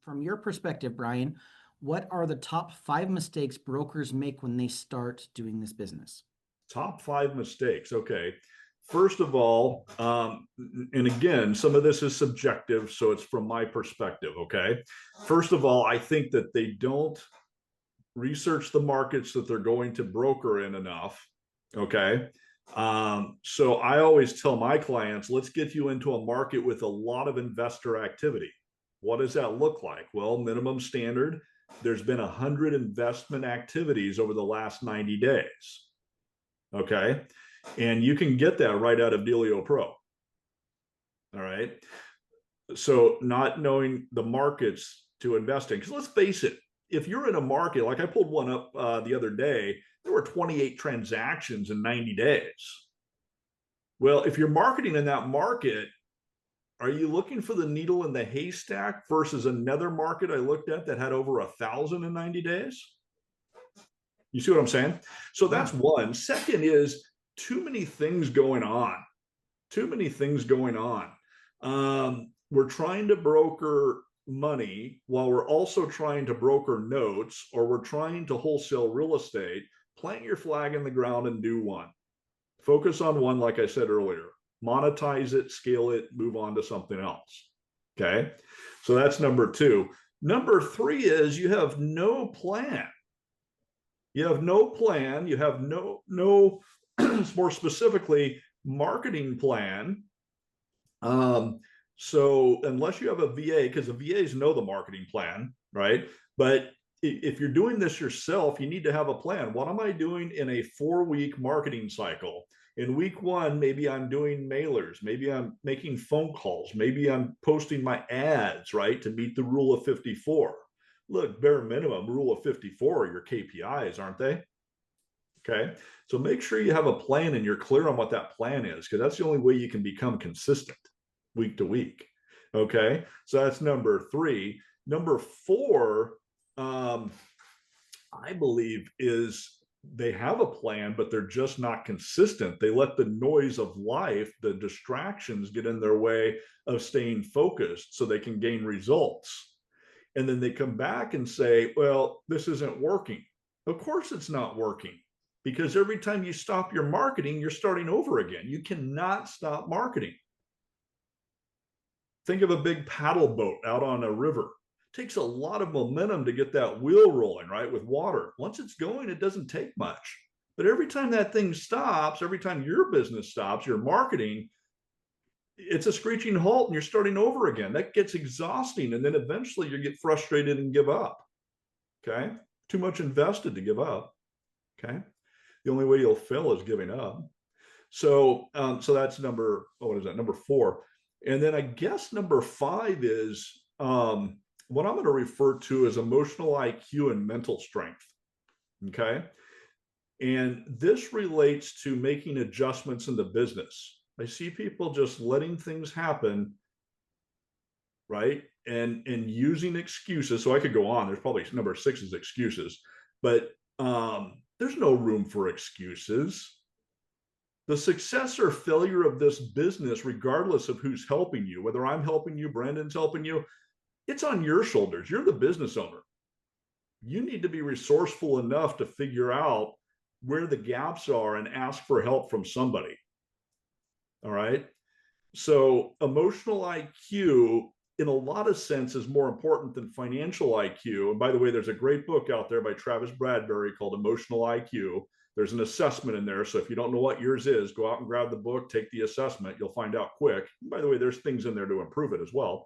from your perspective, Brian, what are the top five mistakes brokers make when they start doing this business? Top five mistakes. Okay. First of all, and again, some of this is subjective, so it's from my perspective. Okay. First of all, I think that they don't research the markets that they're going to broker in enough. Okay. So I always tell my clients, let's get you into a market with a lot of investor activity. What does that look like? Well, minimum standard, there's been 100 investment activities over the last 90 days. Okay. And you can get that right out of Dealio Pro. All right. So not knowing the markets to invest in, because let's face it, if you're in a market, like I pulled one up the other day, there were 28 transactions in 90 days. Well, if you're marketing in that market, are you looking for the needle in the haystack versus another market I looked at that had over 1,000 in 90 days? You see what I'm saying? So that's one. Second is too many things going on. Too many things going on. We're trying to broker money while we're also trying to broker notes, or we're trying to wholesale real estate. Plant your flag in the ground and do one. Focus on one, like I said earlier. Monetize it, scale it, move on to something else. Okay. So that's number two. Number three is you have no plan. You have no plan. You have no more specifically, marketing plan. So unless you have a VA, because the VAs know the marketing plan, right? But if you're doing this yourself, you need to have a plan. What am I doing in a 4-week marketing cycle? In week one, maybe I'm doing mailers, maybe I'm making phone calls, maybe I'm posting my ads, right, to meet the rule of 54. Look, bare minimum, rule of 54 are your KPIs, aren't they? Okay. So make sure you have a plan and you're clear on what that plan is, because that's the only way you can become consistent week to week. Okay. So that's number three. Number four, I believe, is they have a plan, but they're just not consistent. They let the noise of life, the distractions, get in their way of staying focused so they can gain results. And then they come back and say, well, this isn't working. Of course it's not working, because every time you stop your marketing, you're starting over again. You cannot stop marketing. Think of a big paddle boat out on a river. It takes a lot of momentum to get that wheel rolling, right, with water. Once it's going, it doesn't take much. But every time that thing stops, every time your business stops, your marketing, it's a screeching halt and you're starting over again. That gets exhausting. And then eventually you get frustrated and give up. Okay. Too much invested to give up. Okay. The only way you'll fail is giving up. So that's number four. And then I guess number five is what I'm going to refer to as emotional IQ and mental strength. Okay. And this relates to making adjustments in the business. I see people just letting things happen, right? And using excuses. So I could go on. There's probably number six is excuses, but there's no room for excuses. The success or failure of this business, regardless of who's helping you, whether I'm helping you, Brandon's helping you, it's on your shoulders. You're the business owner. You need to be resourceful enough to figure out where the gaps are and ask for help from somebody. All right. So emotional IQ, in a lot of sense, is more important than financial IQ. And by the way, there's a great book out there by Travis Bradberry called Emotional IQ. There's an assessment in there. So if you don't know what yours is, go out and grab the book, take the assessment. You'll find out quick. And by the way, there's things in there to improve it as well.